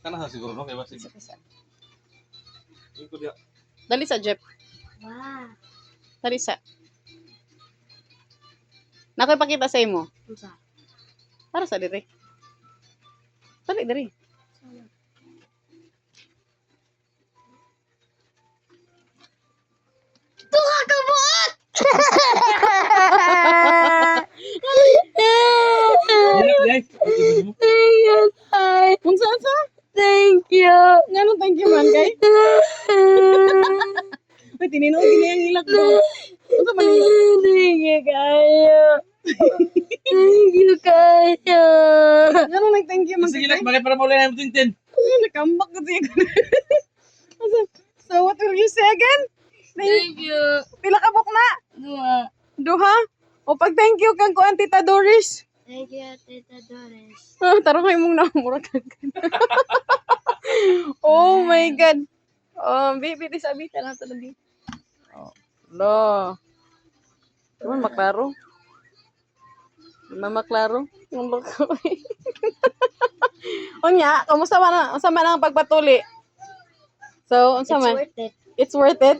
Kana sa siguro no kay basig. Isa. Iko dia. Dali sa Jeep. Wow. Dali sa. Nakoy pakita sa imo. Unsa? Para sa dire. Dali dire. Tuha ka buot! Dili, dili. Unsa sa? Thank you. Ngano thank you man kay? Uy, tininog gini ang ilak mo. Unsa man ni? Thank you, kayo. Thank you, kayo. Ngano nag thank you man Sige kay? lang, bagay para maulay na mo tintin. Ay, nakambak ko siya. So, what will you say again? Thank you. Pila ka buk na? Dua. Duha? O pag thank you kang kuan Tita Doris. Thank you, Tita Doris. Ah, tarong ay mong namura kag. Oh my God. Oh, baby, di sabi ka na talaga. Oh, lo. Naman maklaro. Naman maklaro. Ang loko. Unya, kamusta man unsa man ang pagpatuli? So, unsa man? Worth it. It's worth it.